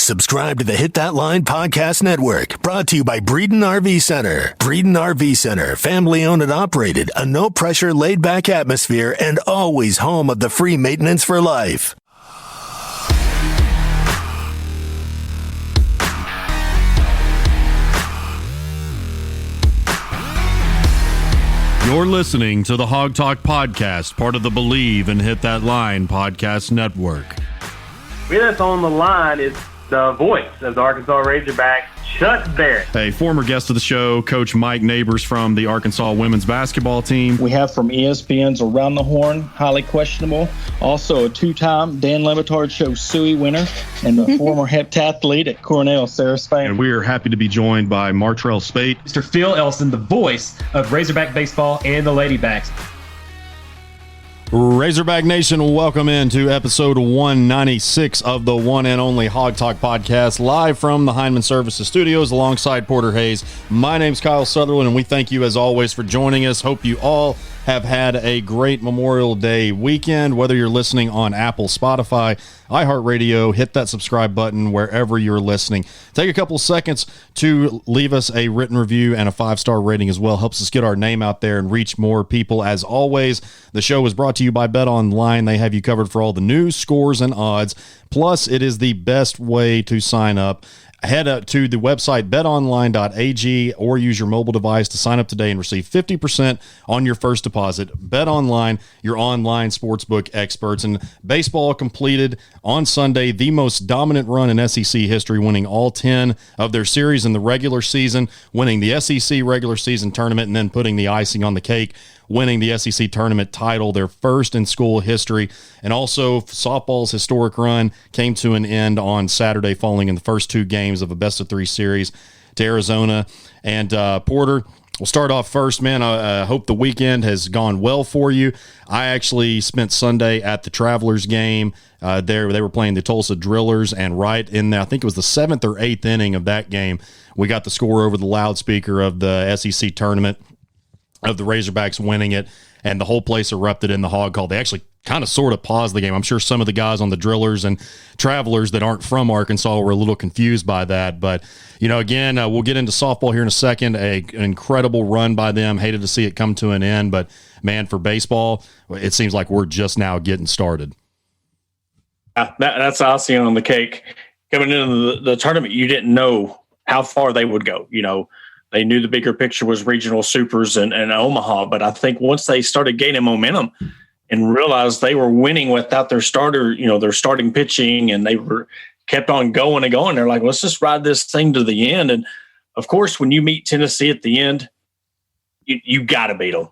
Subscribe to the Hit That Line Podcast Network, brought to you by Breeden RV Center. Breeden RV Center, family owned and operated, a no pressure, laid back atmosphere, and always home of the free maintenance for life. You're listening to the Hog Talk Podcast, part of the Believe and Hit That Line Podcast Network. With us on the line is the voice of the Arkansas Razorbacks, Chuck Barrett. A former guest of the show, Coach Mike Neighbors from the Arkansas women's basketball team. We have from ESPN's Around the Horn, Highly Questionable. Also a two-time Dan Le Batard Show Suey winner and a former heptathlete at Cornell, Sarah Spain. And we are happy to be joined by Martrell Spate. Mr. Phil Elson, the voice of Razorback Baseball and the Ladybacks. Razorback Nation, welcome into episode 196 of the one and only Hog Talk Podcast, live from the Heinemann Services Studios alongside Porter Hayes. My name's Kyle Sutherland, and we thank you as always for joining us. Hope you all have had a great Memorial Day weekend, whether you're listening on Apple, Spotify, iHeartRadio. Hit that subscribe button wherever you're listening. Take a couple seconds to leave us a written review and a 5-star rating as well. Helps us get our name out there and reach more people. As always, the show is brought to you by BetOnline. They have you covered for all the news, scores, and odds. Plus, it is the best way to sign up. Head up to the website betonline.ag or use your mobile device to sign up today and receive 50% on your first deposit. BetOnline, your online sportsbook experts. And baseball completed on Sunday the most dominant run in SEC history, winning all 10 of their series in the regular season, winning the SEC regular season tournament, and then putting the icing on the cake, winning the SEC tournament title, their first in school history. And also softball's historic run came to an end on Saturday, falling in the first two games of a best-of-3 series to Arizona. And Porter, we'll start off first, man. I hope the weekend has gone well for you. I actually spent Sunday at the Travelers game. There they were playing the Tulsa Drillers, and right in there, I think it was the 7th or 8th inning of that game, we got the score over the loudspeaker of the SEC tournament, of the Razorbacks winning it, and the whole place erupted in the hog call. They actually kind of sort of paused the game. I'm sure some of the guys on the Drillers and Travelers that aren't from Arkansas were a little confused by that. But, you know, again, we'll get into softball here in a second. An incredible run by them. Hated to see it come to an end. But, man, for baseball, it seems like we're just now getting started. That's icing on the cake. Coming into the tournament, you didn't know how far they would go, you know. They knew the bigger picture was regional supers and Omaha, but I think once they started gaining momentum and realized they were winning without their starter, you know, their starting pitching, and they were kept on going and going, they're like, let's just ride this thing to the end. And of course, when you meet Tennessee at the end, you got to beat them.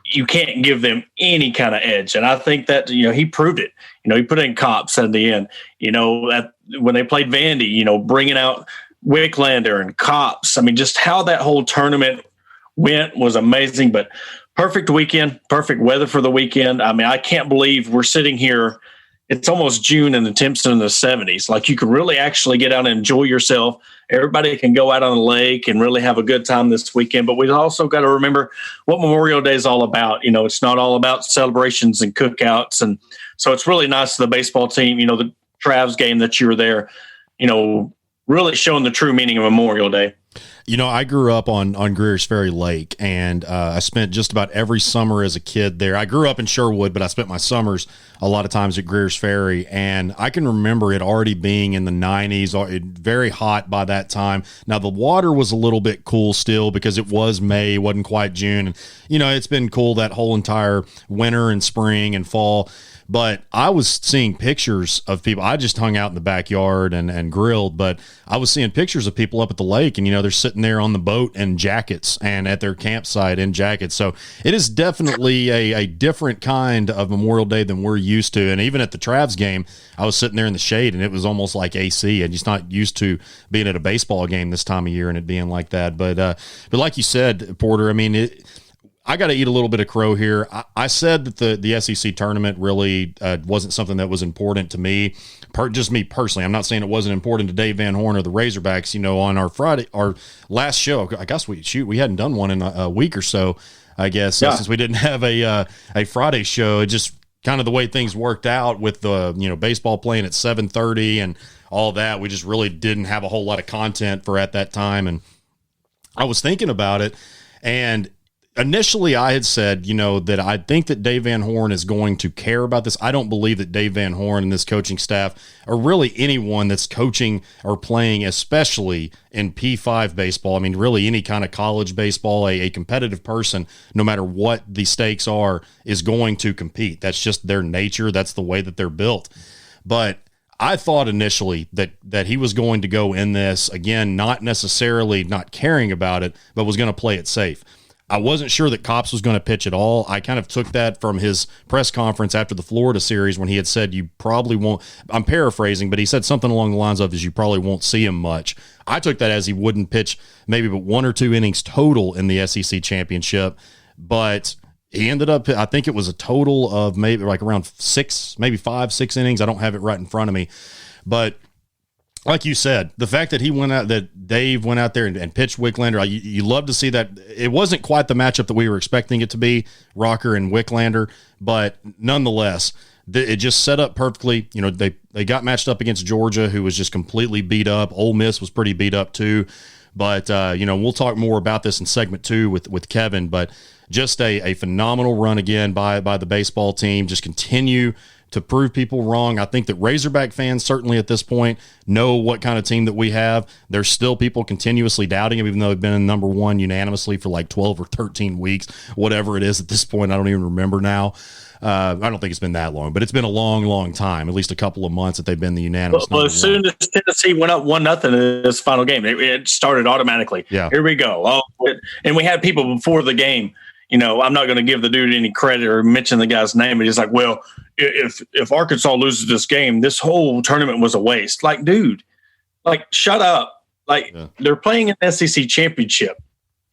You can't give them any kind of edge. And I think that, you know, he proved it. You know, he put in Cops at the end, you know, when they played Vandy, you know, bringing out Wicklander and Cops. I mean, just how that whole tournament went was amazing, but perfect weekend, perfect weather for the weekend. I mean, I can't believe we're sitting here. It's almost June and the temps in the 70s. Like, you can really actually get out and enjoy yourself. Everybody can go out on the lake and really have a good time this weekend. But we've also got to remember what Memorial Day is all about. You know, it's not all about celebrations and cookouts. And so it's really nice to the baseball team, you know, the Travs game that you were there, you know, really showing the true meaning of Memorial Day. You know, I grew up on Greer's Ferry Lake, and I spent just about every summer as a kid there. I grew up in Sherwood, but I spent my summers a lot of times at Greer's Ferry, and I can remember it already being in the 90s, very hot by that time. Now, the water was a little bit cool still because it was May, it wasn't quite June. And, you know, it's been cool that whole entire winter and spring and fall. But I was seeing pictures of people. I just hung out in the backyard and grilled, but I was seeing pictures of people up at the lake, and, you know, they're sitting there on the boat in jackets and at their campsite in jackets. So it is definitely a different kind of Memorial Day than we're used to. And even at the Travs game, I was sitting there in the shade, and it was almost like AC. I'm just not used to being at a baseball game this time of year and it being like that. But like you said, Porter, I mean, I got to eat a little bit of crow here. I said that the SEC tournament really wasn't something that was important to me, just me personally. I'm not saying it wasn't important to Dave Van Horn or the Razorbacks. You know, on our last show, I guess we hadn't done one in a week or so, I guess, since we didn't have a Friday show. It just kind of the way things worked out with the, you know, baseball playing at 7:30 and all that. We just really didn't have a whole lot of content for at that time. And I was thinking about it, and initially I had said, that I think that Dave Van Horn is going to care about this. I don't believe that Dave Van Horn and this coaching staff, or really anyone that's coaching or playing, especially in P5 baseball, I mean, really any kind of college baseball, a competitive person, no matter what the stakes are, is going to compete. That's just their nature. That's the way that they're built. But I thought initially that he was going to go in this, again, not necessarily not caring about it, but was going to play it safe. I wasn't sure that Kopps was going to pitch at all. I kind of took that from his press conference after the Florida series when he had said you probably won't, I'm paraphrasing, but he said something along the lines of you probably won't see him much. I took that as he wouldn't pitch maybe but 1 or 2 innings total in the SEC championship, but he ended up, I think it was a total of maybe like around 6, maybe 5, 6 innings. I don't have it right in front of me, but like you said, the fact that that Dave went out there and pitched Wicklander, you love to see that. It wasn't quite the matchup that we were expecting it to be, Rocker and Wicklander, but nonetheless, it just set up perfectly. They got matched up against Georgia, who was just completely beat up. Ole Miss was pretty beat up too, but we'll talk more about this in segment 2 with Kevin. But just a phenomenal run again by the baseball team. Just continue to prove people wrong. I think that Razorback fans certainly at this point know what kind of team that we have. There's still people continuously doubting them, even though they've been in number 1 unanimously for like 12 or 13 weeks, whatever it is at this point. I don't even remember now. I don't think it's been that long, but it's been a long, long time, at least a couple of months that they've been the unanimous. Well, as soon as Tennessee went up 1-0 in this final game, it started automatically. Yeah. Here we go. And we had people before the game. I'm not going to give the dude any credit or mention the guy's name, but he's like, well, if Arkansas loses this game, this whole tournament was a waste. Like, dude, shut up. They're playing an SEC championship,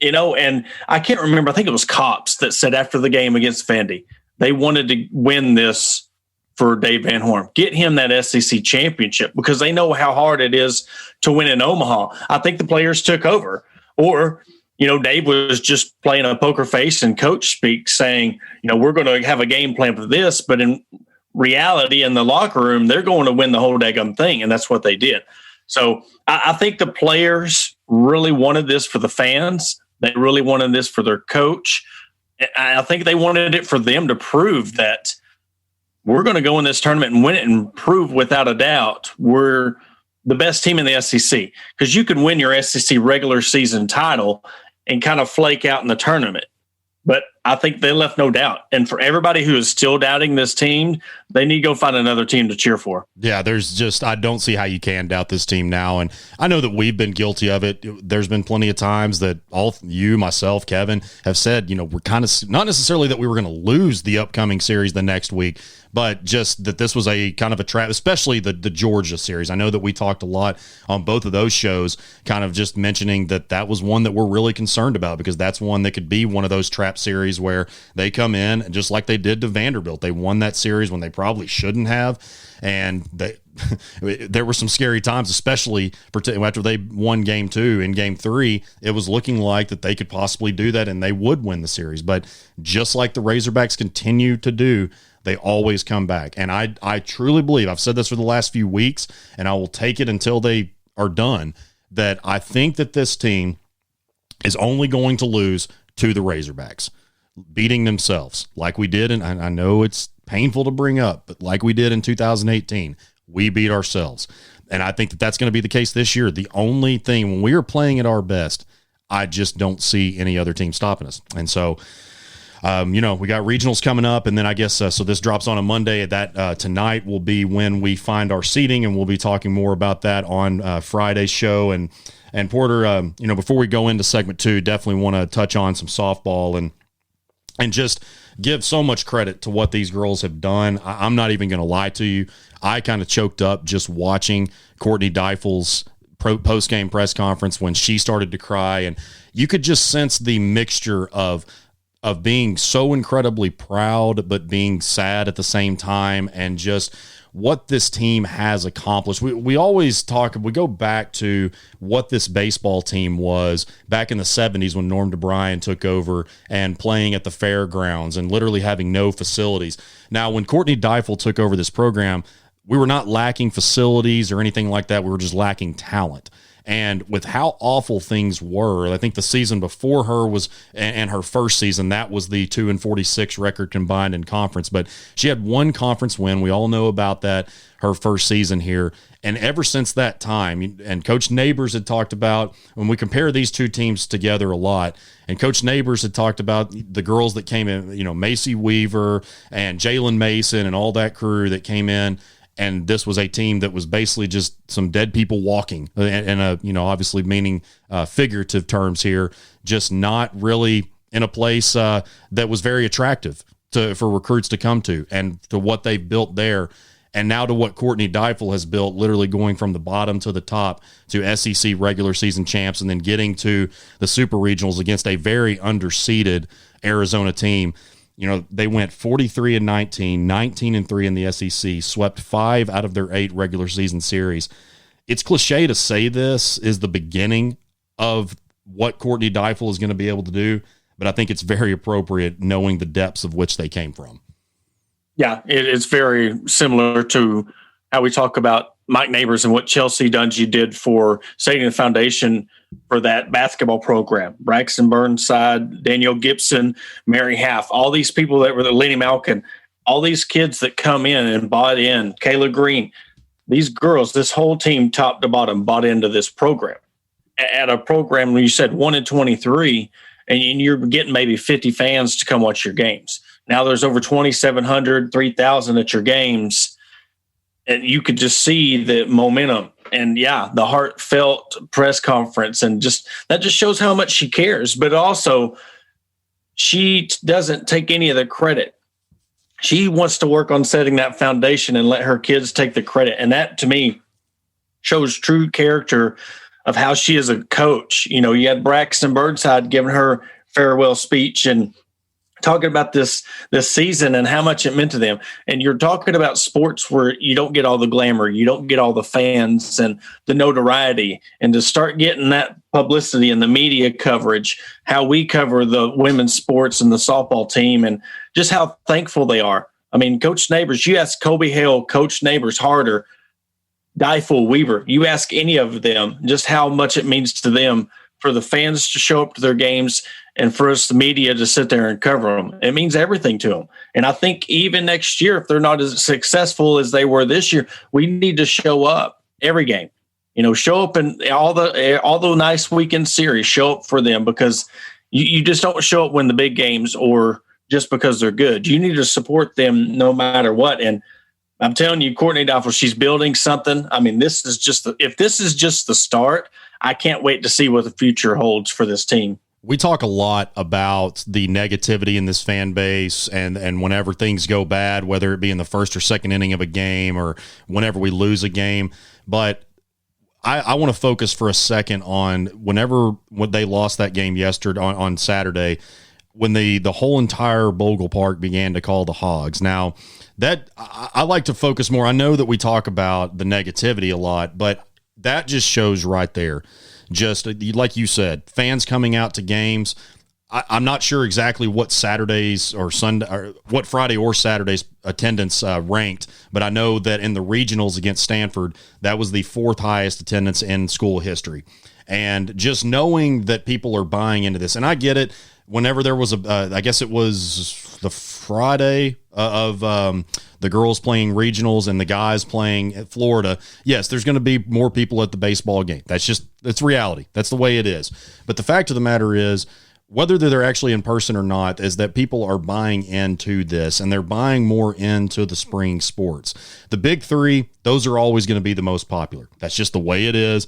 and I can't remember. I think it was Kopps that said after the game against Vandy, they wanted to win this for Dave Van Horn. Get him that SEC championship because they know how hard it is to win in Omaha. I think the players took over, or Dave was just playing a poker face and coach speak saying, we're going to have a game plan for this. But in reality, in the locker room, they're going to win the whole daggum thing. And that's what they did. So I think the players really wanted this for the fans. They really wanted this for their coach. I think they wanted it for them to prove that we're going to go in this tournament and win it and prove without a doubt we're the best team in the SEC. Because you can win your SEC regular season title and kind of flake out in the tournament. But I think they left no doubt. And for everybody who is still doubting this team, they need to go find another team to cheer for. Yeah, I don't see how you can doubt this team now. And I know that we've been guilty of it. There's been plenty of times that you, myself, Kevin, have said, we're kind of not necessarily that we were going to lose the upcoming series the next week, but just that this was a kind of a trap, especially the Georgia series. I know that we talked a lot on both of those shows, kind of just mentioning that was one that we're really concerned about because that's one that could be one of those trap series where they come in and just like they did to Vanderbilt, they won that series when they probably shouldn't have. And there were some scary times, especially after they won game 2. In game 3, it was looking like that they could possibly do that and they would win the series. But just like the Razorbacks continue to do, they always come back. And I truly believe, I've said this for the last few weeks, and I will take it until they are done, that I think that this team is only going to lose to the Razorbacks, beating themselves like we did. And I know it's painful to bring up, but like we did in 2018, we beat ourselves. And I think that that's going to be the case this year. The only thing, when we are playing at our best, I just don't see any other team stopping us. And so, we got regionals coming up, and then I guess so this drops on a Monday. That tonight will be when we find our seating, and we'll be talking more about that on Friday's show. And Porter, before we go into segment 2, definitely want to touch on some softball and just give so much credit to what these girls have done. I'm not even going to lie to you. I kind of choked up just watching Courtney Deifel's post-game press conference when she started to cry, and you could just sense the mixture of being so incredibly proud, but being sad at the same time, and just what this team has accomplished. We always we go back to what this baseball team was back in the 70s when Norm DeBryan took over and playing at the fairgrounds and literally having no facilities. Now, when Courtney Deifel took over this program, we were not lacking facilities or anything like that. We were just lacking talent. And with how awful things were, I think the season before her was, and her first season, that was the 2-46 record combined in conference. But she had one conference win. We all know about that, her first season here. And ever since that time, and Coach Neighbors had talked about, when we compare these two teams together a lot, and Coach Neighbors had talked about the girls that came in, Macy Weaver and Jalen Mason and all that crew that came in. And this was a team that was basically just some dead people walking, and obviously meaning figurative terms here, just not really in a place that was very attractive for recruits to come to, and to what they've built there. And now to what Courtney Deifel has built, literally going from the bottom to the top to SEC regular season champs, and then getting to the super regionals against a very underseeded Arizona team. They went 43-19, 19-3 in the SEC, swept 5 out of their 8 regular season series. It's cliche to say this is the beginning of what Courtney Deifel is going to be able to do, but I think it's very appropriate knowing the depths of which they came from. Yeah, it's very similar to how we talk about Mike Neighbors and what Chelsea Dungy did for setting the foundation for that basketball program. Braxton Burnside, Danielle Gibson, Mary Half, all these people that were the Lenny Malkin, all these kids that come in and bought in, Kayla Green, these girls, this whole team top to bottom bought into this program. At a program where you said 1-23, and you're getting maybe 50 fans to come watch your games. Now there's over 2,700, 3,000 at your games, and you could just see the momentum. And the heartfelt press conference, and that just shows how much she cares. But also, she doesn't take any of the credit. She wants to work on setting that foundation and let her kids take the credit. And that, to me, shows true character of how she is a coach. You had Braxton Burnside giving her farewell speech and talking about this season and how much it meant to them. And you're talking about sports where you don't get all the glamour, you don't get all the fans and the notoriety, and to start getting that publicity and the media coverage, how we cover the women's sports and the softball team, and just how thankful they are. I mean, Coach Neighbors, you ask Kobe Hale, Coach Neighbors, Harder, Deifel, Weaver, you ask any of them just how much it means to them for the fans to show up to their games and for us, the media, to sit there and cover them. It means everything to them. And I think even next year, if they're not as successful as they were this year, we need to show up every game. Show up in all the nice weekend series, show up for them, because you just don't show up when the big games or just because they're good. You need to support them no matter what. And I'm telling you, Courtney Deifel, she's building something. I mean, if this is just the start, I can't wait to see what the future holds for this team. We talk a lot about the negativity in this fan base, and whenever things go bad, whether it be in the first or second inning of a game or whenever we lose a game. But I want to focus for a second on when they lost that game yesterday on Saturday, when the whole entire Bogle Park began to call the Hogs. Now, that I like to focus more. I know that we talk about the negativity a lot, but that just shows right there. Just like you said, fans coming out to games. I'm not sure exactly what Saturdays or Sunday, or what Friday or Saturday's attendance ranked, but I know that in the regionals against Stanford, that was the 4th highest attendance in school history. And just knowing that people are buying into this, and I get it. Whenever there was I guess it was the Friday of the girls playing regionals and the guys playing at Florida, yes, there's going to be more people at the baseball game. It's reality. That's the way it is. But the fact of the matter is, whether they're actually in person or not, is that people are buying into this, and they're buying more into the spring sports. The big 3, those are always going to be the most popular. That's just the way it is.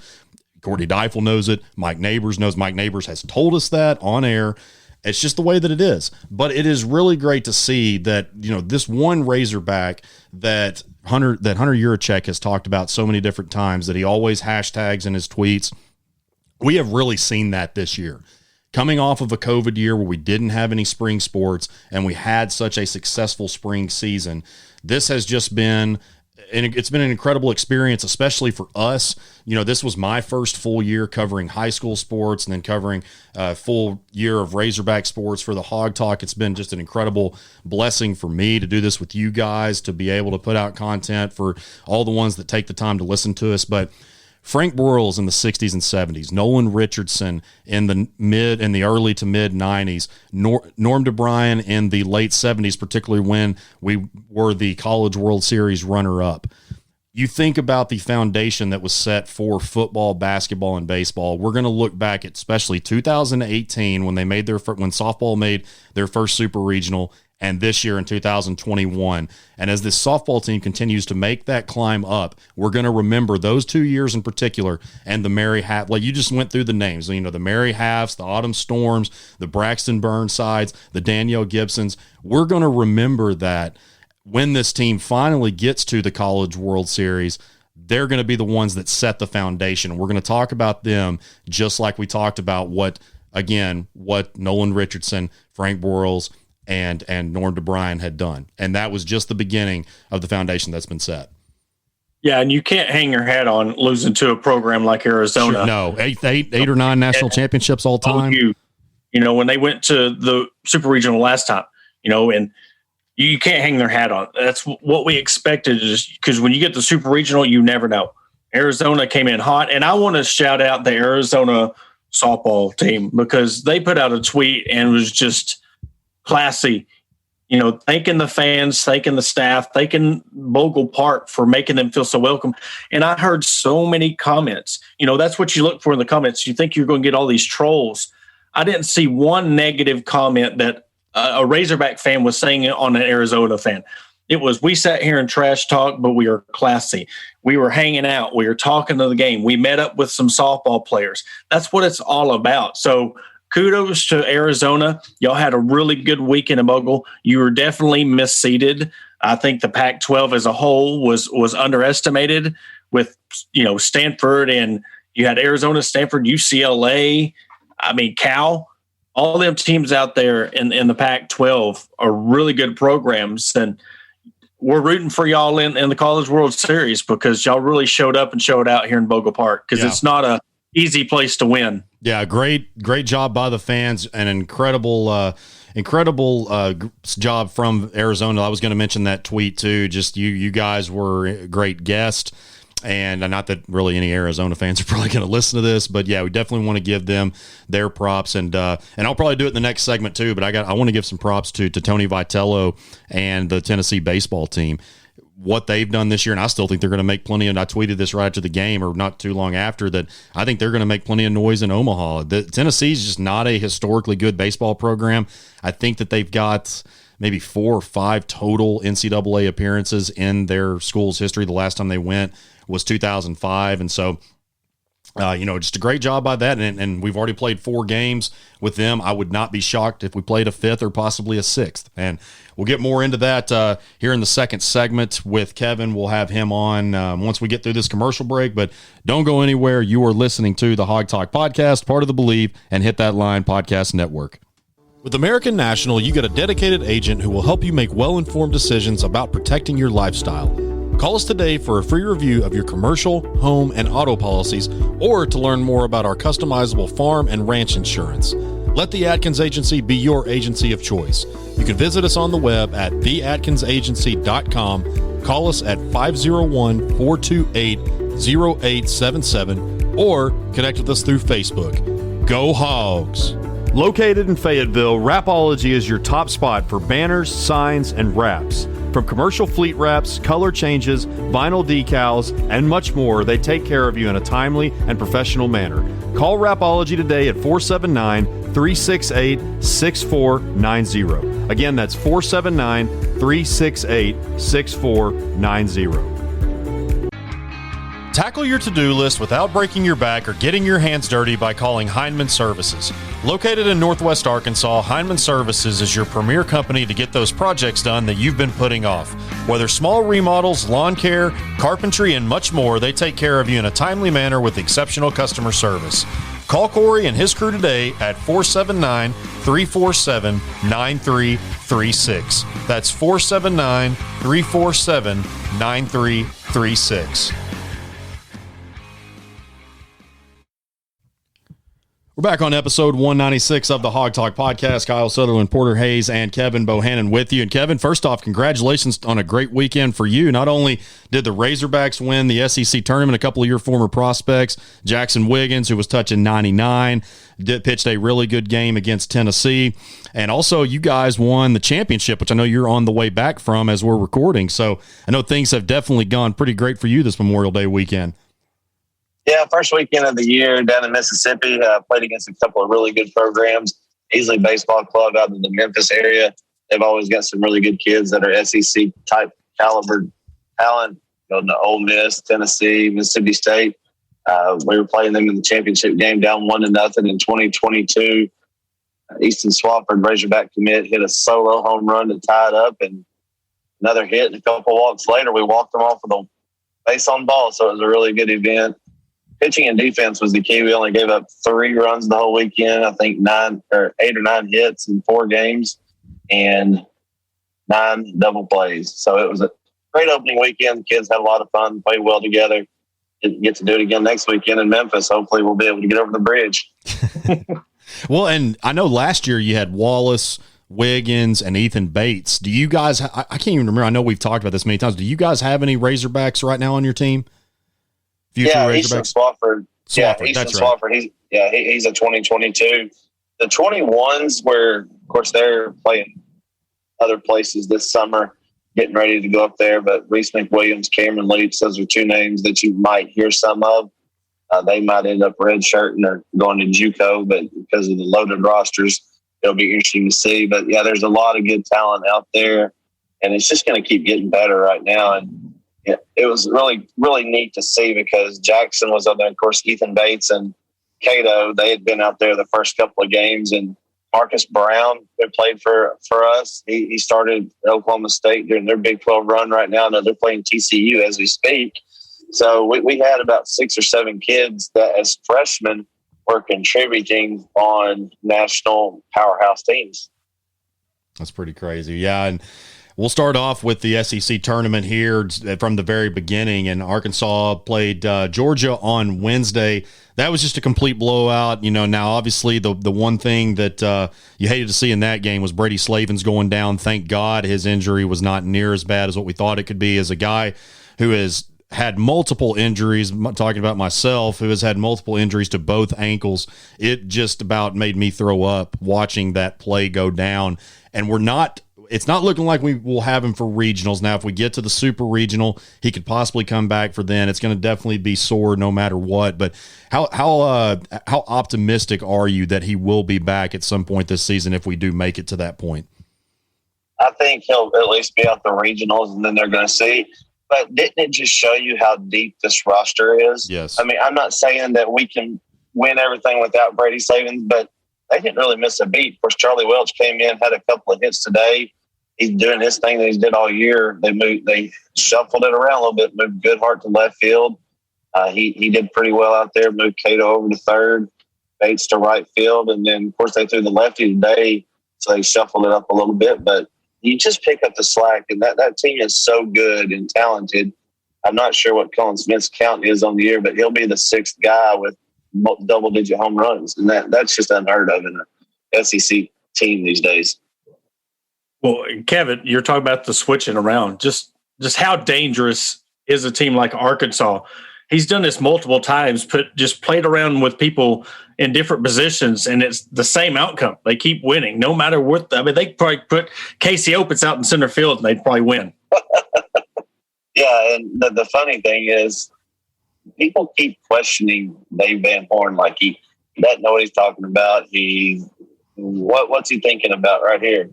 Courtney Deifel knows it. Mike Neighbors knows. Mike Neighbors has told us that on air. It's just the way that it is. But it is really great to see that, this one Razorback that Hunter Yurachek has talked about so many different times, that he always hashtags in his tweets. We have really seen that this year. Coming off of a COVID year where we didn't have any spring sports and we had such a successful spring season, this has just been it's been an incredible experience, especially for us. This was my first full year covering high school sports and then covering a full year of Razorback sports for the Hog Talk. It's been just an incredible blessing for me to do this with you guys, to be able to put out content for all the ones that take the time to listen to us. But Frank Broyles in the 60s and 70s, Nolan Richardson in the early to mid 90s, Norm DeBryan in the late 70s, particularly when we were the College World Series runner-up. You think about the foundation that was set for football, basketball, and baseball. We're going to look back at especially 2018 when when softball made their first super regional, and this year in 2021. And as this softball team continues to make that climb up, we're going to remember those 2 years in particular and the Mary Half. Like you just went through the names, the Mary Halves, the Autumn Storms, the Braxton Burnsides, the Danielle Gibsons. We're going to remember that when this team finally gets to the College World Series, they're going to be the ones that set the foundation. We're going to talk about them just like we talked about what Nolan Richardson, Frank Broyles, and Norm DeBryan had done. And that was just the beginning of the foundation that's been set. Yeah, and you can't hang your hat on losing to a program like Arizona. Sure, no, eight or nine national championships all time. When they went to the Super Regional last time, and you can't hang their hat on. That's what we expected, because when you get the Super Regional, you never know. Arizona came in hot, and I want to shout out the Arizona softball team because they put out a tweet and was just classy, thanking the fans, thanking the staff, thanking Bogle Park for making them feel so welcome. And I heard so many comments. That's what you look for in the comments. You think you're going to get all these trolls. I didn't see one negative comment that a Razorback fan was saying on an Arizona fan. It was, we sat here and trash talk, but we are classy. We were hanging out. We were talking to the game. We met up with some softball players. That's what it's all about. So kudos to Arizona. Y'all had a really good weekend in Bogle. You were definitely misseeded. I think the Pac-12 as a whole was underestimated with, Stanford, and you had Arizona, Stanford, UCLA. Cal. All them teams out there in the Pac-12 are really good programs, and we're rooting for y'all in the College World Series because y'all really showed up and showed out here in Bogle Park because it's not a easy place to win. Yeah, great job by the fans. An incredible job from Arizona. I was going to mention that tweet too. Just you guys were a great guest. And not that really any Arizona fans are probably going to listen to this, but yeah, we definitely want to give them their props, and I'll probably do it in the next segment too. But I want to give some props to Tony Vitello and the Tennessee baseball team, what they've done this year, and I still think they're going to make plenty. And I tweeted this right after the game, or not too long after, that I think they're going to make plenty of noise in Omaha. Tennessee's just not a historically good baseball program. I think that they've got maybe 4 or 5 total NCAA appearances in their school's history. The last time they went was 2005. And so, just a great job by that. And we've already played 4 games with them. I would not be shocked if we played a 5th or possibly a 6th. And we'll get more into that here in the second segment with Kevin. We'll have him on once we get through this commercial break. But don't go anywhere. You are listening to the Hog Talk Podcast, part of the Believe and Hit That Line Podcast Network. With American National, you get a dedicated agent who will help you make well-informed decisions about protecting your lifestyle. Call us today for a free review of your commercial, home, and auto policies, or to learn more about our customizable farm and ranch insurance. Let the Atkins Agency be your agency of choice. You can visit us on the web at theatkinsagency.com, call us at 501-428-0877, or connect with us through Facebook. Go Hogs! Located in Fayetteville, Wrapology is your top spot for banners, signs, and wraps. From commercial fleet wraps, color changes, vinyl decals, and much more, they take care of you in a timely and professional manner. Call Wrapology today at 479-368-6490. Again, that's 479-368-6490. Tackle your to-do list without breaking your back or getting your hands dirty by calling Heinman Services. Located in Northwest Arkansas, Heinman Services is your premier company to get those projects done that you've been putting off. Whether small remodels, lawn care, carpentry, and much more, they take care of you in a timely manner with exceptional customer service. Call Corey and his crew today at 479-347-9336. That's 479-347-9336. 888-866-9836. We're back on episode 196 of the Hog Talk podcast. Kyle Sutherland, Porter Hayes, and Kevin Bohannon with you. And Kevin, first off, congratulations on a great weekend for you. Not only did the Razorbacks win the SEC tournament, a couple of your former prospects, Jackson Wiggins, who was touching 99, pitched a really good game against Tennessee. And also you guys won the championship, which I know you're on the way back from as we're recording. So I know things have definitely gone pretty great for you this Memorial Day weekend. Yeah, first weekend of the year down in Mississippi. Played against a couple of really good programs. Easley Baseball Club out in the Memphis area. They've always got some really good kids that are SEC type caliber talent. Go to Ole Miss, Tennessee, Mississippi State. We were playing them in the championship game down 1-0 in 2022. Easton Swafford, Razorback commit, hit a solo home run to tie it up, and another hit. And a couple walks later, we walked them off with a base on ball. So it was a really good event. Pitching and defense was the key. We only gave up 3 runs the whole weekend. I think 8 or 9 hits in 4 games and 9 double plays. So it was a great opening weekend. The kids had a lot of fun, played well together. Get to do it again next weekend in Memphis. Hopefully we'll be able to get over the bridge. Well, and I know last year you had Wallace, Wiggins, and Ethan Bates. Do you guys, I can't even remember. I know we've talked about this many times. Do you guys have any Razorbacks right now on your team? Yeah, Easton Swafford. Yeah, Easton Swafford. Right. He's a 2022. The 21s where, of course, they're playing other places this summer, getting ready to go up there. But Reese McWilliams, Cameron Leach, those are 2 names that you might hear some of. They might end up redshirting or going to JUCO, but because of the loaded rosters, it'll be interesting to see. But yeah, there's a lot of good talent out there, and it's just going to keep getting better right now. And it was really, really neat to see because Jackson was up there. Of course, Ethan Bates and Cato, they had been out there the first couple of games. And Marcus Brown, who played for us, he started at Oklahoma State during their Big 12 run right now. Now they're playing TCU as we speak. So we had about 6 or 7 kids that as freshmen were contributing on national powerhouse teams. That's pretty crazy. Yeah. And we'll start off with the SEC tournament here from the very beginning, and Arkansas played Georgia on Wednesday. That was just a complete blowout. You know, now obviously the one thing that you hated to see in that game was Brady Slavens going down. Thank God his injury was not near as bad as what we thought it could be. As a guy who has had multiple injuries, I'm talking about myself, who has had multiple injuries to both ankles, it just about made me throw up watching that play go down. And it's not looking like we will have him for regionals. Now, if we get to the super regional, he could possibly come back for then. It's going to definitely be sore no matter what. But how optimistic are you that he will be back at some point this season if we do make it to that point? I think he'll at least be out the regionals, and then they're going to see. But didn't it just show you how deep this roster is? Yes. I mean, I'm not saying that we can win everything without Brady Slavens, but they didn't really miss a beat. Of course, Charlie Welch came in, had a couple of hits today. He's doing his thing that he's did all year. They shuffled it around a little bit, moved Goodhart to left field. He did pretty well out there, moved Cato over to third, Bates to right field. And then, of course, they threw the lefty today, so they shuffled it up a little bit. But you just pick up the slack, and that team is so good and talented. I'm not sure what Colin Smith's count is on the year, but he'll be the 6th guy with double-digit home runs. And that's just unheard of in an SEC team these days. Well, Kevin, you're talking about the switching around. Just how dangerous is a team like Arkansas? He's done this multiple times, played around with people in different positions, and it's the same outcome. They keep winning, no matter what. I mean, they probably put Casey Opitz out in center field, and they'd probably win. Yeah, and the funny thing is, people keep questioning Dave Van Horn like he doesn't know what he's talking about. What's he thinking about right here?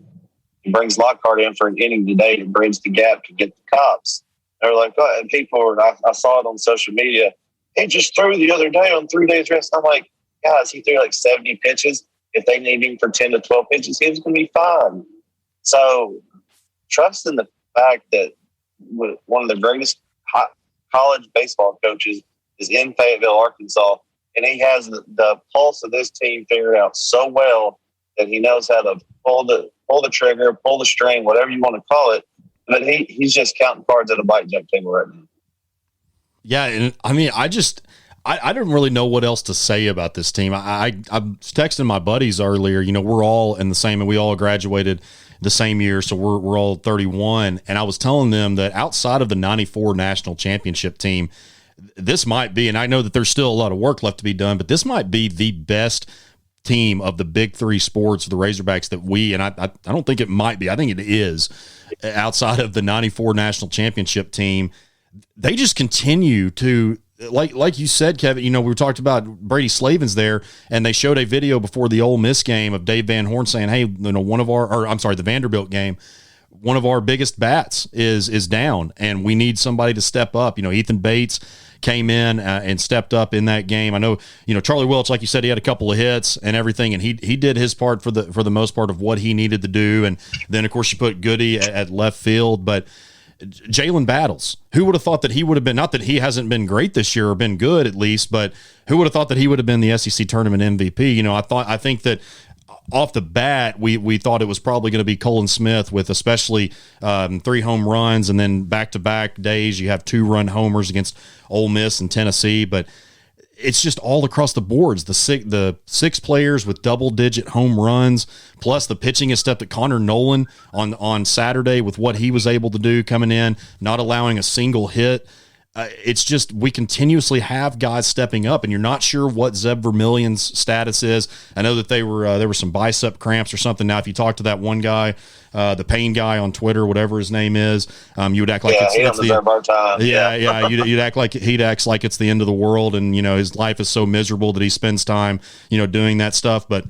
He brings Lockhart in for an inning today to bridge the gap to get the Cops. They're like, oh, and I saw it on social media. He just threw the other day on 3 days rest. I'm like, guys, he threw like 70 pitches. If they need him for 10 to 12 pitches, he was going to be fine. So trust in the fact that one of the greatest college baseball coaches is in Fayetteville, Arkansas, and he has the pulse of this team figured out so well that he knows how to pull the trigger, pull the string, whatever you want to call it. But he's just counting cards at a blackjack table right now. Yeah, and I mean, I didn't really know what else to say about this team. I was texting my buddies earlier. You know, we're all in the same, and we all graduated the same year, so we're all 31. And I was telling them that outside of the '94 national championship team, this might be, and I know that there's still a lot of work left to be done, but this might be the best team of the big three sports, the Razorbacks, that and I don't think it might be. I think it is. Outside of the '94 national championship team, they just continue to, like you said, Kevin, you know, we talked about Brady Slavens there, and they showed a video before the Ole Miss game of Dave Van Horn saying, hey, you know, the Vanderbilt game, one of our biggest bats is down, and we need somebody to step up. You know, Ethan Bates came in and stepped up in that game. I know, you know, Charlie Welch, like you said, he had a couple of hits and everything, and he did his part for the most part of what he needed to do. And then, of course, you put Goody at left field, but Jalen Battles, who would have thought that he would have been, not that he hasn't been great this year or been good at least, but who would have thought that he would have been the SEC tournament MVP? You know, I think that off the bat, we thought it was probably going to be Colin Smith with especially 3 home runs, and then back-to-back days you have 2-run homers against Ole Miss and Tennessee, but it's just all across the boards. The six players with double-digit home runs, plus the pitching has stepped at Connor Nolan on Saturday with what he was able to do coming in, not allowing a single hit. It's just we continuously have guys stepping up, and you're not sure what Zeb Vermillion's status is. I know that there were some bicep cramps or something. Now, if you talk to that one guy, the Payne guy on Twitter, whatever his name is, you would act like he doesn't deserve our time. Yeah. You'd act like he acts like it's the end of the world, and you know his life is so miserable that he spends time, you know, doing that stuff, but.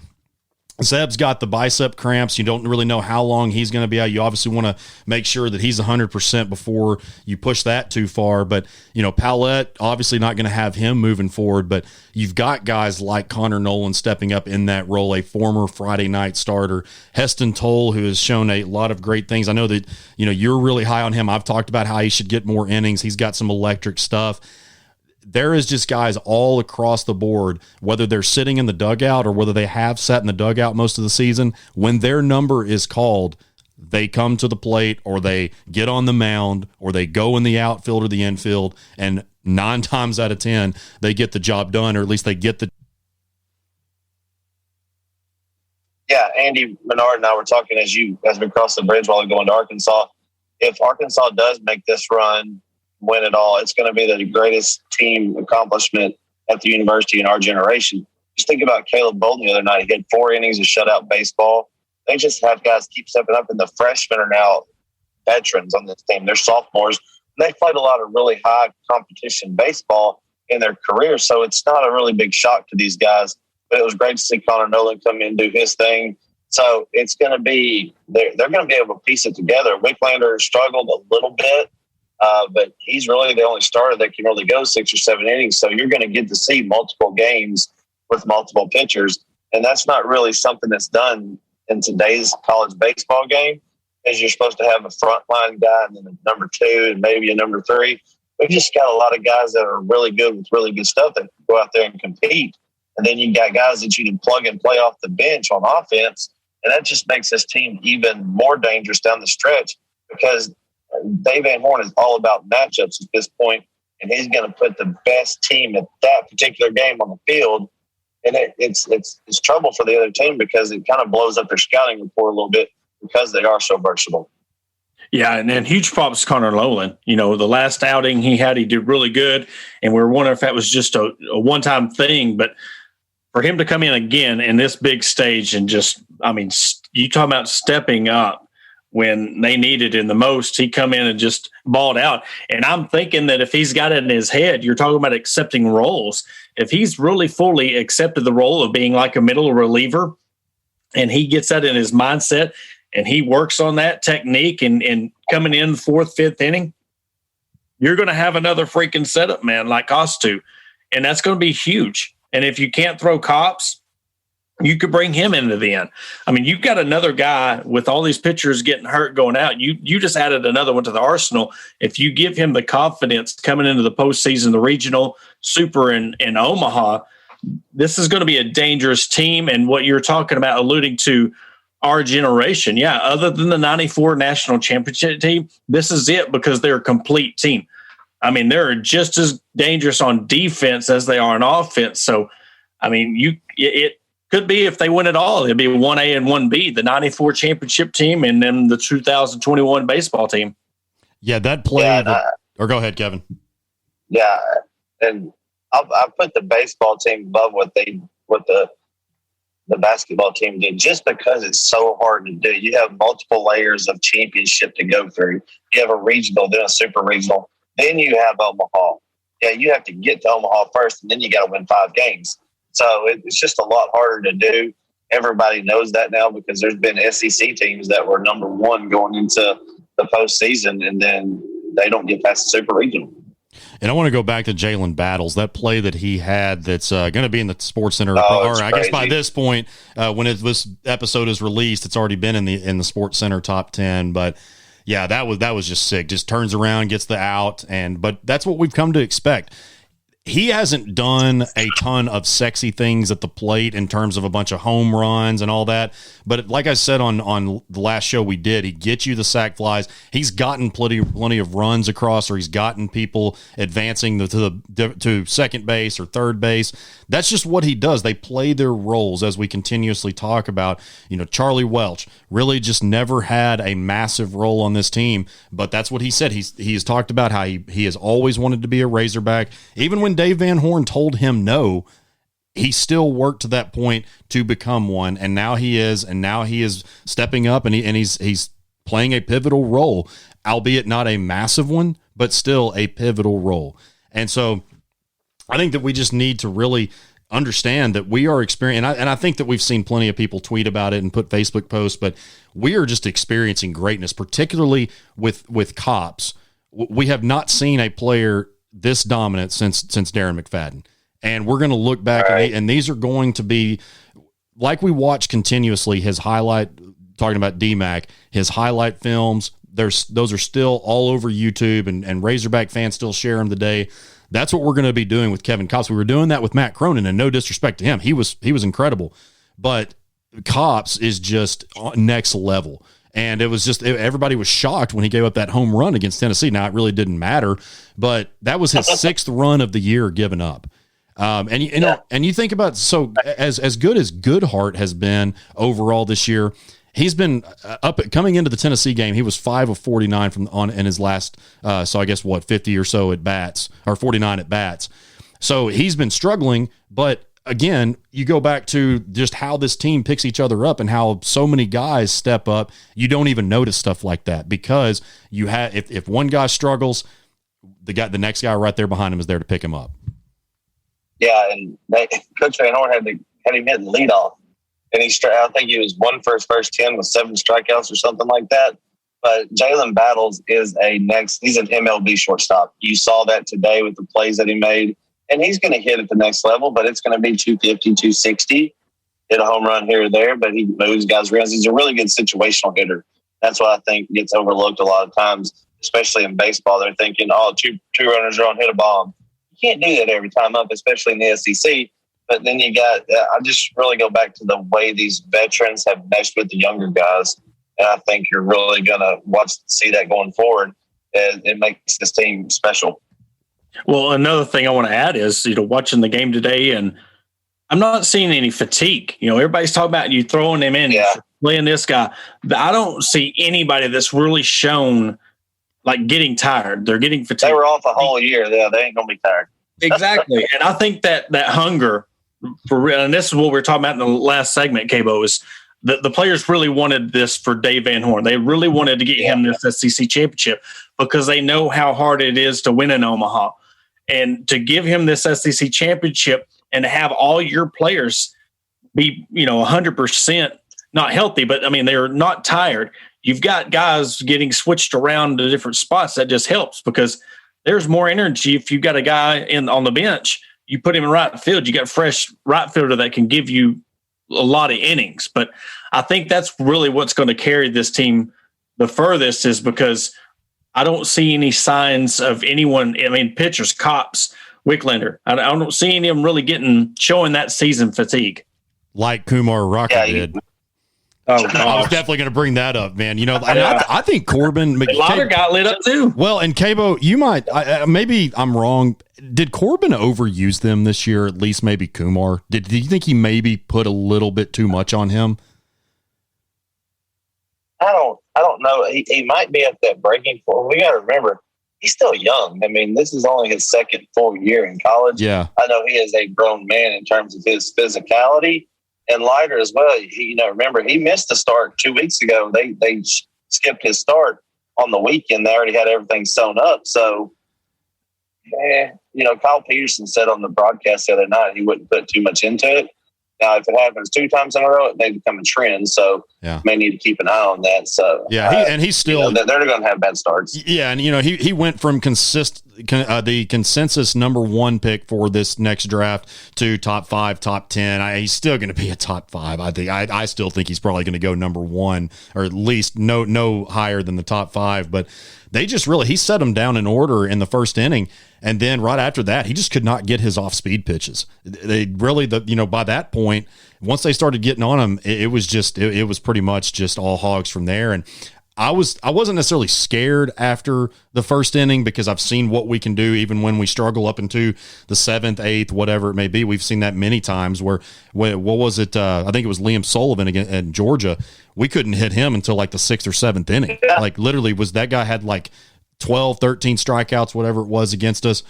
Zeb's got the bicep cramps. You don't really know how long he's going to be out. You obviously want to make sure that he's 100% before you push that too far. But, you know, Pallette, obviously not going to have him moving forward. But you've got guys like Connor Nolan stepping up in that role, a former Friday night starter. Heston Toll, who has shown a lot of great things. I know that, you know, you're really high on him. I've talked about how he should get more innings. He's got some electric stuff. There is just guys all across the board, whether they're sitting in the dugout or whether they have sat in the dugout most of the season, when their number is called, they come to the plate or they get on the mound or they go in the outfield or the infield, and 9 times out of 10, they get the job done, or at least they get the. Yeah, Andy Menard and I were talking as we crossed the bridge while we go into Arkansas. If Arkansas does make this run, win it all, it's going to be the greatest team accomplishment at the university in our generation. Just think about Caleb Bolden the other night. He had 4 innings of shutout baseball. They just have guys keep stepping up, and the freshmen are now veterans on this team. They're sophomores. They played a lot of really high competition baseball in their careers, so it's not a really big shock to these guys. But it was great to see Connor Nolan come in and do his thing. So it's going to be they're going to be able to piece it together. Wicklander struggled a little bit. But he's really the only starter that can really go 6 or 7 innings. So you're going to get to see multiple games with multiple pitchers. And that's not really something that's done in today's college baseball game, is you're supposed to have a frontline guy and then a number 2 and maybe a number 3. We've just got a lot of guys that are really good with really good stuff that can go out there and compete. And then you got guys that you can plug and play off the bench on offense. And that just makes this team even more dangerous down the stretch, because Dave Van Horn is all about matchups at this point, and he's going to put the best team at that particular game on the field. And it's trouble for the other team, because it kind of blows up their scouting report a little bit, because they are so versatile. Yeah, and then huge props to Connor Nolan. You know, the last outing he had, he did really good, and we were wondering if that was just a one-time thing. But for him to come in again in this big stage and just, I mean, you talk about stepping up when they needed him the most, he come in and just balled out. And I'm thinking that if he's got it in his head, you're talking about accepting roles. If he's really fully accepted the role of being like a middle reliever, and he gets that in his mindset and he works on that technique and coming in 4th, 5th inning, you're going to have another freaking setup, man, like Costu. And that's going to be huge. And if you can't throw Cops, you could bring him into the end. I mean, you've got another guy with all these pitchers getting hurt going out. You just added another one to the arsenal. If you give him the confidence coming into the postseason, the regional, super in Omaha, this is going to be a dangerous team. And what you're talking about, alluding to our generation, yeah, other than the 94 national championship team, this is it, because they're a complete team. I mean, they're just as dangerous on defense as they are on offense. So, I mean, it could be if they win it all, it'd be 1A and 1B, the 94 championship team and then the 2021 baseball team. Yeah, that play. Or go ahead, Kevin. Yeah, and I put the baseball team above what the basketball team did, just because it's so hard to do. You have multiple layers of championship to go through. You have a regional, then a super regional, then you have Omaha. Yeah, you have to get to Omaha first, and then you got to win 5 games. So it's just a lot harder to do. Everybody knows that now because there's been SEC teams that were number 1 going into the postseason, and then they don't get past the super regional. And I want to go back to Jalen Battles, that play that he had that's going to be in the Sports Center. Oh, or I guess by this point, when this episode is released, it's already been in the Sports Center top 10. But yeah, that was just sick. Just turns around, gets the out, but that's what we've come to expect. He hasn't done a ton of sexy things at the plate in terms of a bunch of home runs and all that. But like I said on the last show we did, he gets you the sac flies. He's gotten plenty of runs across, or he's gotten people advancing to second base or third base. That's just what he does. They play their roles, as we continuously talk about. Charlie Welch really just never had a massive role on this team, but that's what he said. He has talked about how he has always wanted to be a Razorback. Even when Dave Van Horn told him no, he still worked to that point to become one, and now he is stepping up, and he's playing a pivotal role, albeit not a massive one, but still a pivotal role. And so I think that we just need to really understand that we are experiencing, and I think that we've seen plenty of people tweet about it and put Facebook posts, but we are just experiencing greatness, particularly with Cops. We have not seen a player this dominant since Darren McFadden. And we're going to look back, and these are going to be, like we watch continuously, his highlight, talking about D-Mac, his highlight films, those are still all over YouTube, and Razorback fans still share them today. That's what we're going to be doing with Kevin Kopps. We were doing that with Matt Cronin, and no disrespect to him. He was incredible. But Kopps is just next level. And it was just, everybody was shocked when he gave up that home run against Tennessee. Now, it really didn't matter, but that was his 6th run of the year given up. And you think about, so as good as Goodhart has been overall this year, he's been coming into the Tennessee game. He was 5 of 49 in his last, so I guess 50 or so at bats, or 49 at bats. So he's been struggling, but again, you go back to just how this team picks each other up and how so many guys step up. You don't even notice stuff like that because you have, if one guy struggles, the next guy right there behind him is there to pick him up. Yeah, and Coach Van Horn had him hit the leadoff, and I think he was 1 for his first 10 with 7 strikeouts or something like that. But Jalen Battles he's an MLB shortstop. You saw that today with the plays that he made. And he's going to hit at the next level, but it's going to be 250, 260, hit a home run here or there, but he moves guys around. He's a really good situational hitter. That's what I think gets overlooked a lot of times, especially in baseball. They're thinking, two runners are on, hit a bomb. You can't do that every time up, especially in the SEC. But then you got, I just really go back to the way these veterans have meshed with the younger guys. And I think you're really going to see that going forward. It makes this team special. Well, another thing I want to add is, watching the game today, and I'm not seeing any fatigue. Everybody's talking about you throwing him in, playing this guy. But I don't see anybody that's really shown like getting tired. They're getting fatigued. They were off a whole year. Yeah, they ain't going to be tired. Exactly. And I think that hunger for real, and this is what we were talking about in the last segment, Cabo, is the players really wanted this for Dave Van Horn. They really wanted to get him this SEC championship because they know how hard it is to win in Omaha. And to give him this SEC championship and to have all your players be, 100% not healthy, but I mean, they're not tired. You've got guys getting switched around to different spots. That just helps because there's more energy. If you've got a guy on the bench, you put him in right field, you got a fresh right fielder that can give you a lot of innings. But I think that's really what's going to carry this team the furthest, is because I don't see any signs of anyone. I mean, pitchers, Kopps, Wicklander. I don't see any of them really showing that season fatigue. Like Kumar Rocker did. Oh, I was gosh. definitely going to bring that up, man. You know, and I think Corbin Lauder got lit up too. Well, and Cabo, you might maybe I'm wrong. Did Corbin overuse them this year? At least maybe Kumar. Did you think he maybe put a little bit too much on him? I don't know. He might be at that breaking point. We got to remember, he's still young. I mean, this is only his second full year in college. Yeah. I know he is a grown man in terms of his physicality, and Leiter as well. Remember, he missed a start 2 weeks ago. They skipped his start on the weekend. They already had everything sewn up. So, Kyle Peterson said on the broadcast the other night he wouldn't put too much into it. Now, if it happens 2 times in a row, it may become a trend. So, may need to keep an eye on that. So, he's still they're going to have bad starts. Yeah, and he went from the consensus number 1 pick for this next draft to top 5, top 10. He's still going to be a top 5. I still think he's probably going to go number 1, or at least no higher than the top 5. But they just he set him down in order in the first inning. And then right after that, he just could not get his off-speed pitches. They really, by that point, once they started getting on him, it was pretty much just all hogs from there. And I wasn't necessarily scared after the first inning because I've seen what we can do even when we struggle up into the 7th, 8th, whatever it may be. We've seen that many times where what was it? I think it was Liam Sullivan in Georgia. We couldn't hit him until like the 6th or 7th inning. Yeah. Like literally that guy had like 12, 13 strikeouts, whatever it was against us.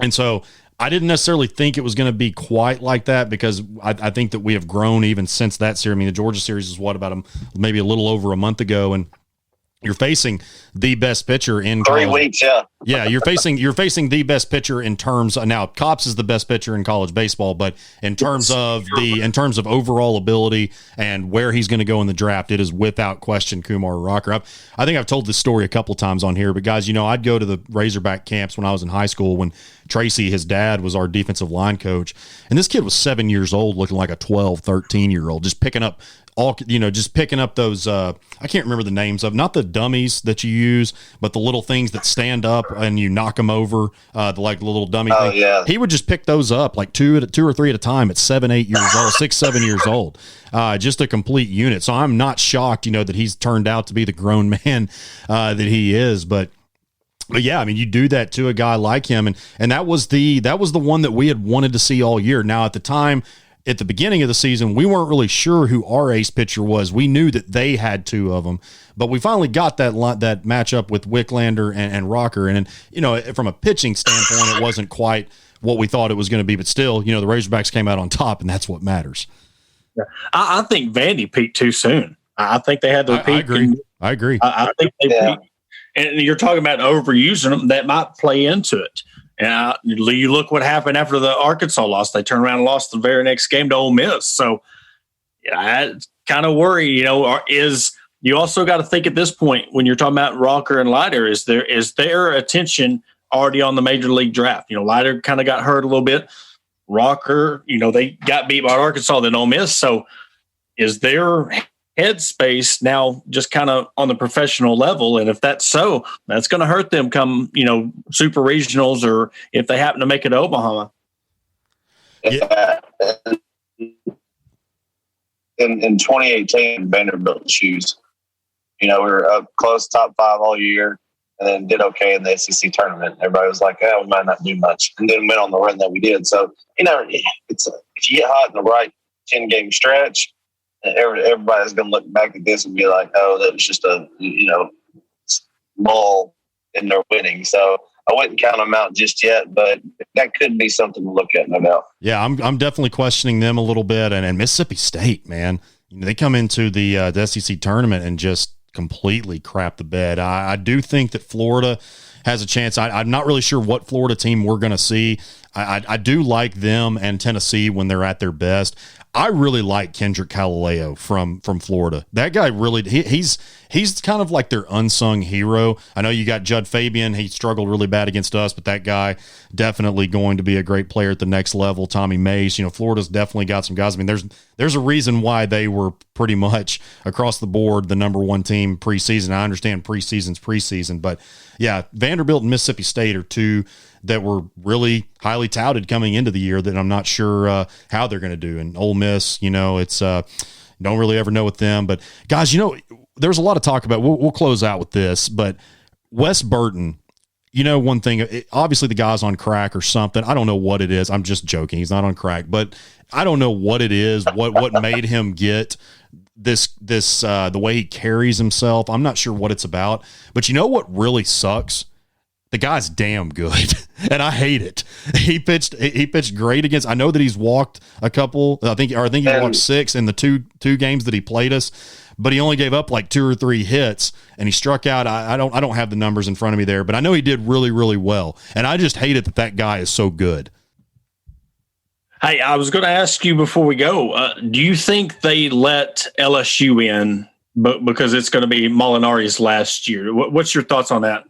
And so I didn't necessarily think it was going to be quite like that because I think that we have grown even since that series. I mean, the Georgia series is maybe a little over a month ago, and you're facing the best pitcher in 3 college. weeks. Yeah. Yeah, you're facing the best pitcher in terms of, now Cops is the best pitcher in college baseball, but in terms of overall ability and where he's going to go in the draft, it is without question Kumar Rocker. I think I've told this story a couple times on here, but guys, I'd go to the Razorback camps when I was in high school when Tracy, his dad, was our defensive line coach, and this kid was 7 years old, looking like a 12, 13-year-old, just picking up those, I can't remember the names of, not the dummies that you use, but the little things that stand up and you knock them over, the little dummy thing. Yeah. He would just pick those up like two or three at a time at 7, 8 years old, 6, 7 years old. Just a complete unit. So I'm not shocked, that he's turned out to be the grown man that he is, but yeah, I mean, you do that to a guy like him, and that was the one that we had wanted to see all year. Now, at the time, at the beginning of the season, we weren't really sure who our ace pitcher was. We knew that they had 2 of them, but we finally got that matchup with Wicklander and Rocker. And from a pitching standpoint, it wasn't quite what we thought it was going to be, but still, the Razorbacks came out on top, and that's what matters. Yeah. I think Vandy peaked too soon. I think they had their peak. I agree. I think they peaked. And you're talking about overusing them. That might play into it. And you look what happened after the Arkansas loss. They turned around and lost the very next game to Ole Miss. So I kind of worry, you also got to think at this point when you're talking about Rocker and Leiter, is their attention already on the major league draft? Leiter kind of got hurt a little bit. Rocker, they got beat by Arkansas, then Ole Miss. So is their headspace now just kind of on the professional level? And if that's so, that's going to hurt them come, super regionals, or if they happen to make it to Omaha. Yeah. In 2018, Vanderbilt shoes, we were up close top 5 all year and then did okay in the SEC tournament. Everybody was like, we might not do much, and then went on the run that we did. So, if you get hot in the right 10-game stretch, everybody's going to look back at this and be like, oh, that was just a, lull in their winning. So I wouldn't count them out just yet, but that could be something to look at, no doubt. Yeah, I'm definitely questioning them a little bit. And Mississippi State, man, they come into the SEC tournament and just completely crap the bed. I do think that Florida has a chance. I'm not really sure what Florida team we're going to see. I do like them and Tennessee when they're at their best. I really like Kendrick Calaleo from Florida. That guy really, he's kind of like their unsung hero. I know you got Judd Fabian. He struggled really bad against us, but that guy definitely going to be a great player at the next level. Tommy Mace, Florida's definitely got some guys. I mean, there's a reason why they were pretty much across the board the number 1 team preseason. I understand preseason's preseason, but yeah, Vanderbilt and Mississippi State are 2 that were really highly touted coming into the year that I'm not sure how they're going to do. And Ole Miss, it's Don't really ever know with them. But guys, there's a lot of talk about, we'll close out with this, but Wes Burton, one thing, obviously the guy's on crack or something. I don't know what it is. I'm just joking. He's not on crack, but I don't know what it is, what made him get this the way he carries himself. I'm not sure what it's about, but what really sucks? The guy's damn good, and I hate it. He pitched great against. I know that he's walked a couple. I think he walked 6 in the two games that he played us, but he only gave up like 2 or 3 hits, and he struck out. I don't have the numbers in front of me there, but I know he did really, really well, and I just hate it that guy is so good. Hey, I was going to ask you before we go. Do you think they let LSU in, because it's going to be Molinari's last year? What's your thoughts on that?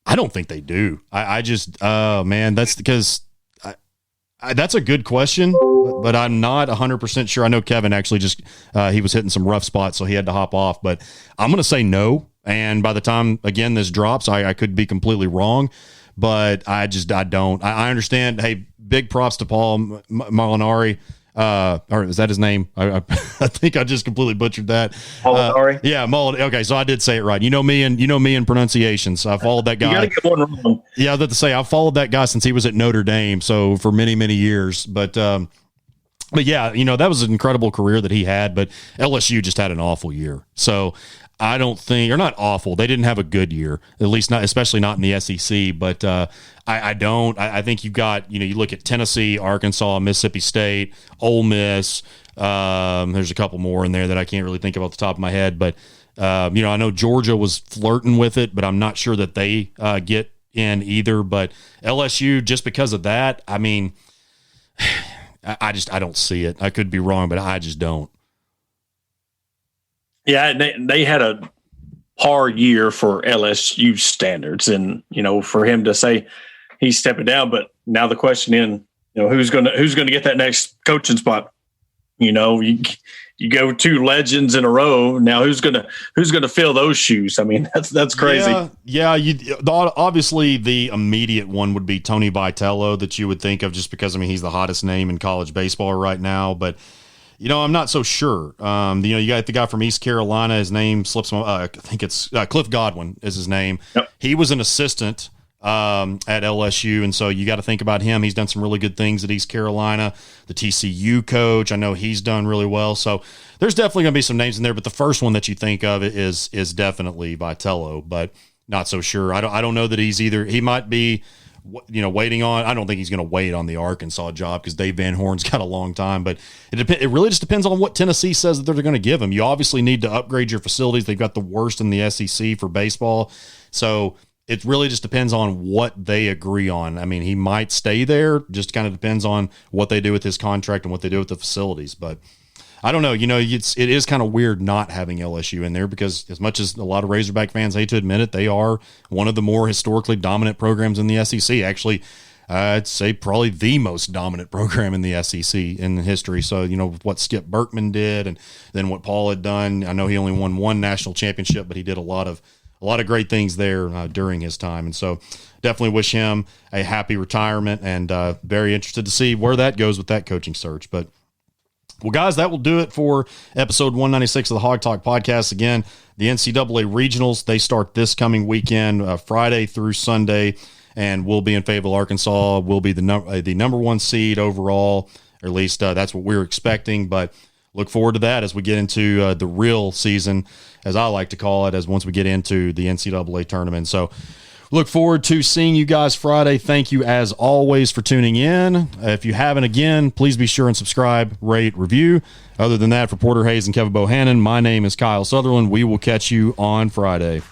I don't think they do. I just, man, that's because that's a good question, but I'm not 100% sure. I know Kevin actually he was hitting some rough spots, so he had to hop off, but I'm going to say no. And by the time, again, this drops, I could be completely wrong, but I don't. I understand. Hey, big props to Paul Molinari. Or is that his name? I think I just completely butchered that. Molinari? Yeah, Molinari. Okay, so I did say it right. You know me in pronunciation, so I followed that guy. You got to get one wrong. Yeah, I was about to say I followed that guy since he was at Notre Dame, so for many, many years. But yeah, that was an incredible career that he had, but LSU just had an awful year. So I don't think, or not awful, they didn't have a good year, at least not, especially not in the SEC, but I think you've got, you look at Tennessee, Arkansas, Mississippi State, Ole Miss. There's a couple more in there that I can't really think of off the top of my head, but I know Georgia was flirting with it, but I'm not sure that they get in either. But LSU, just because of that, I mean, I don't see it. I could be wrong, but I just don't. Yeah, they had a hard year for LSU standards, and for him to say he's stepping down, but now the question who's going to get that next coaching spot? You go 2 legends in a row. Now who's going to fill those shoes? I mean, that's crazy. Yeah. Obviously the immediate one would be Tony Vitello that you would think of, just because he's the hottest name in college baseball right now, but. I'm not so sure. You got the guy from East Carolina. His name slips my. I think it's Cliff Godwin is his name. Yep. He was an assistant at LSU, and so you got to think about him. He's done some really good things at East Carolina. The TCU coach, I know he's done really well. So there's definitely going to be some names in there, but the first one that you think of is definitely Vitello, but not so sure. I don't know that he's either. He might be. Waiting on. I don't think he's going to wait on the Arkansas job because Dave Van Horn's got a long time. But it really just depends on what Tennessee says that they're going to give him. You obviously need to upgrade your facilities. They've got the worst in the SEC for baseball, so it really just depends on what they agree on. I mean, he might stay there. Just kind of depends on what they do with his contract and what they do with the facilities. But I don't know. It is kind of weird not having LSU in there, because as much as a lot of Razorback fans hate to admit it, they are one of the more historically dominant programs in the SEC. Actually, I'd say probably the most dominant program in the SEC in history. So, what Skip Berkman did and then what Paul had done. I know he only won 1 national championship, but he did a lot of great things there during his time. And so definitely wish him a happy retirement, and very interested to see where that goes with that coaching search. But well, guys, that will do it for episode 196 of the Hog Talk podcast. Again, the NCAA regionals, they start this coming weekend, Friday through Sunday, and we'll be in Fayetteville, Arkansas. We'll be the number 1 seed overall, or at least that's what we're expecting. But look forward to that as we get into the real season, as I like to call it, as once we get into the NCAA tournament. So look forward to seeing you guys Friday. Thank you, as always, for tuning in. If you haven't, again, please be sure and subscribe, rate, review. Other than that, for Porter Hayes and Kevin Bohannon, my name is Kyle Sutherland. We will catch you on Friday.